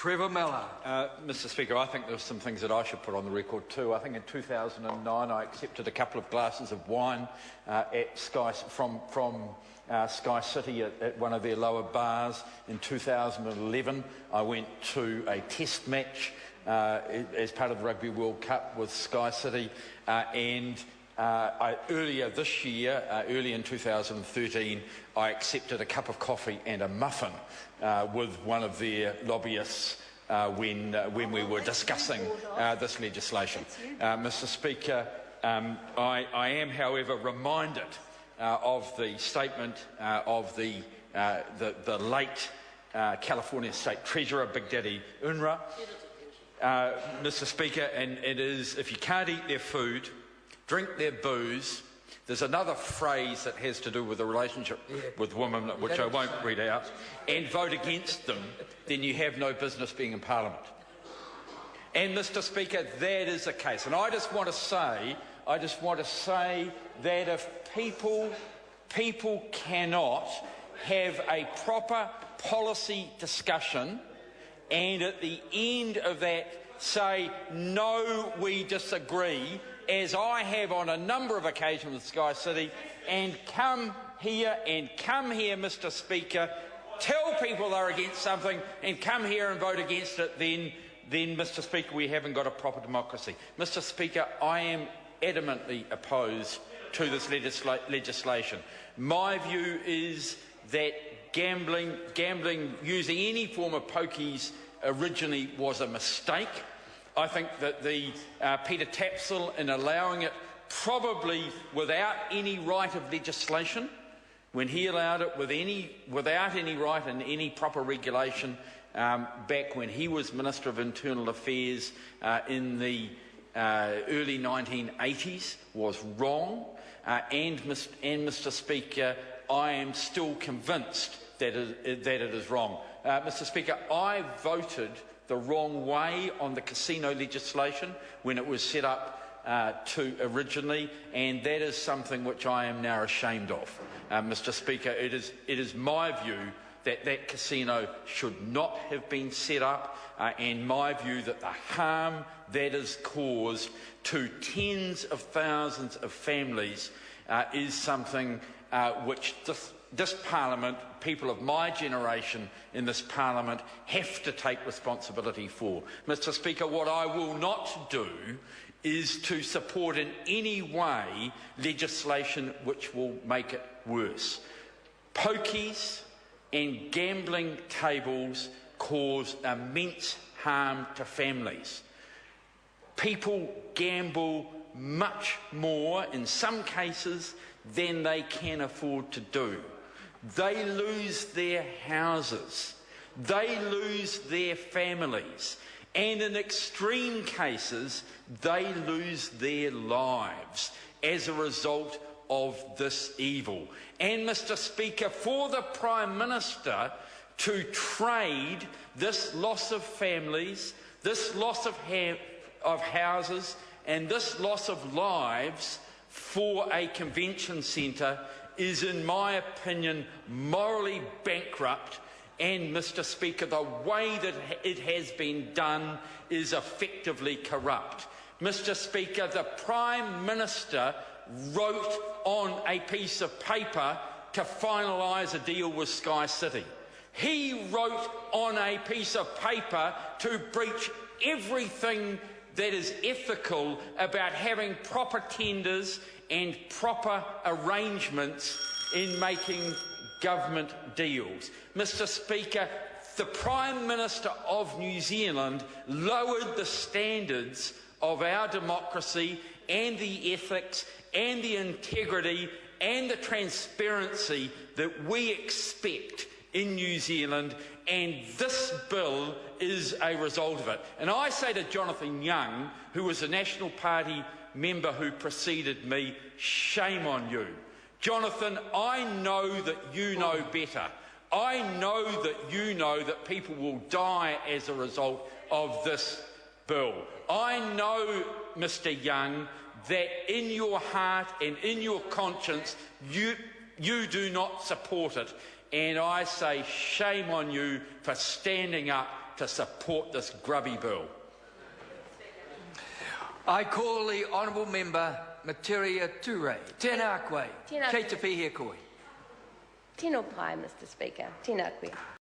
Trevor Miller. Mr Speaker, I think there's some things that I should put on the record too. I think in 2009 I accepted a couple of glasses of wine at Sky from Sky City at one of their lower bars. In 2011 I went to a test match as part of the Rugby World Cup with Sky City, and earlier this year, early in 2013, I accepted a cup of coffee and a muffin with one of their lobbyists when we were discussing this legislation. Mr Speaker, I am, however, reminded of the statement of the late California State Treasurer, Big Daddy Unruh, Mr Speaker, and it is, if you can't eat their food, drink their booze. There's another phrase that has to do with the relationship with women, which I won't read out, and vote against them, then you have no business being in Parliament. And Mr Speaker, that is the case. And I just want to say that if people cannot have a proper policy discussion and at the end of that say, no, we disagree, as I have on a number of occasions with Sky City, and come here, Mr Speaker, tell people they're against something and come here and vote against it, then, Mr Speaker, we haven't got a proper democracy. Mr Speaker, I am adamantly opposed to this legislation. My view is that gambling using any form of pokies originally was a mistake. I think that the Peter Tapsell, in allowing it probably without any right of legislation, when he allowed it without any right and any proper regulation back when he was Minister of Internal Affairs in the early 1980s, was wrong. And Mr Speaker, I am still convinced that it is wrong. Mr Speaker, I voted the wrong way on the casino legislation when it was set up originally, and that is something which I am now ashamed of. Mr Speaker, it is my view that casino should not have been set up, and my view that the harm that is caused to tens of thousands of families is something which this Parliament, people of my generation in this Parliament, have to take responsibility for. Mr Speaker, what I will not do is to support in any way legislation which will make it worse. Pokies and gambling tables cause immense harm to families. People gamble much more, in some cases, than they can afford to do. They lose their houses, they lose their families, and in extreme cases, they lose their lives as a result of this evil. And Mr Speaker, for the Prime Minister to trade this loss of families, this loss of houses, and this loss of lives for a convention centre is, in my opinion, morally bankrupt. And, Mr Speaker, the way that it has been done is effectively corrupt. Mr Speaker, the Prime Minister wrote on a piece of paper to finalise a deal with Sky City. He wrote on a piece of paper to breach everything that is ethical about having proper tenders and proper arrangements in making government deals. Mr Speaker, the Prime Minister of New Zealand lowered the standards of our democracy and the ethics and the integrity and the transparency that we expect in New Zealand, and this bill is a result of it. And I say to Jonathan Young, who was a National Party member who preceded me, shame on you. Jonathan, I know that you know better. I know that you know that people will die as a result of this bill. I know, Mr Young, that in your heart and in your conscience you do not support it. And I say shame on you for standing up to support this grubby bill. I call the honourable member Materia Ture. Tēnā koe. Tēnā Kei koe. te pihia koe. Tēnā pai, Mr Speaker. Tēnā koe.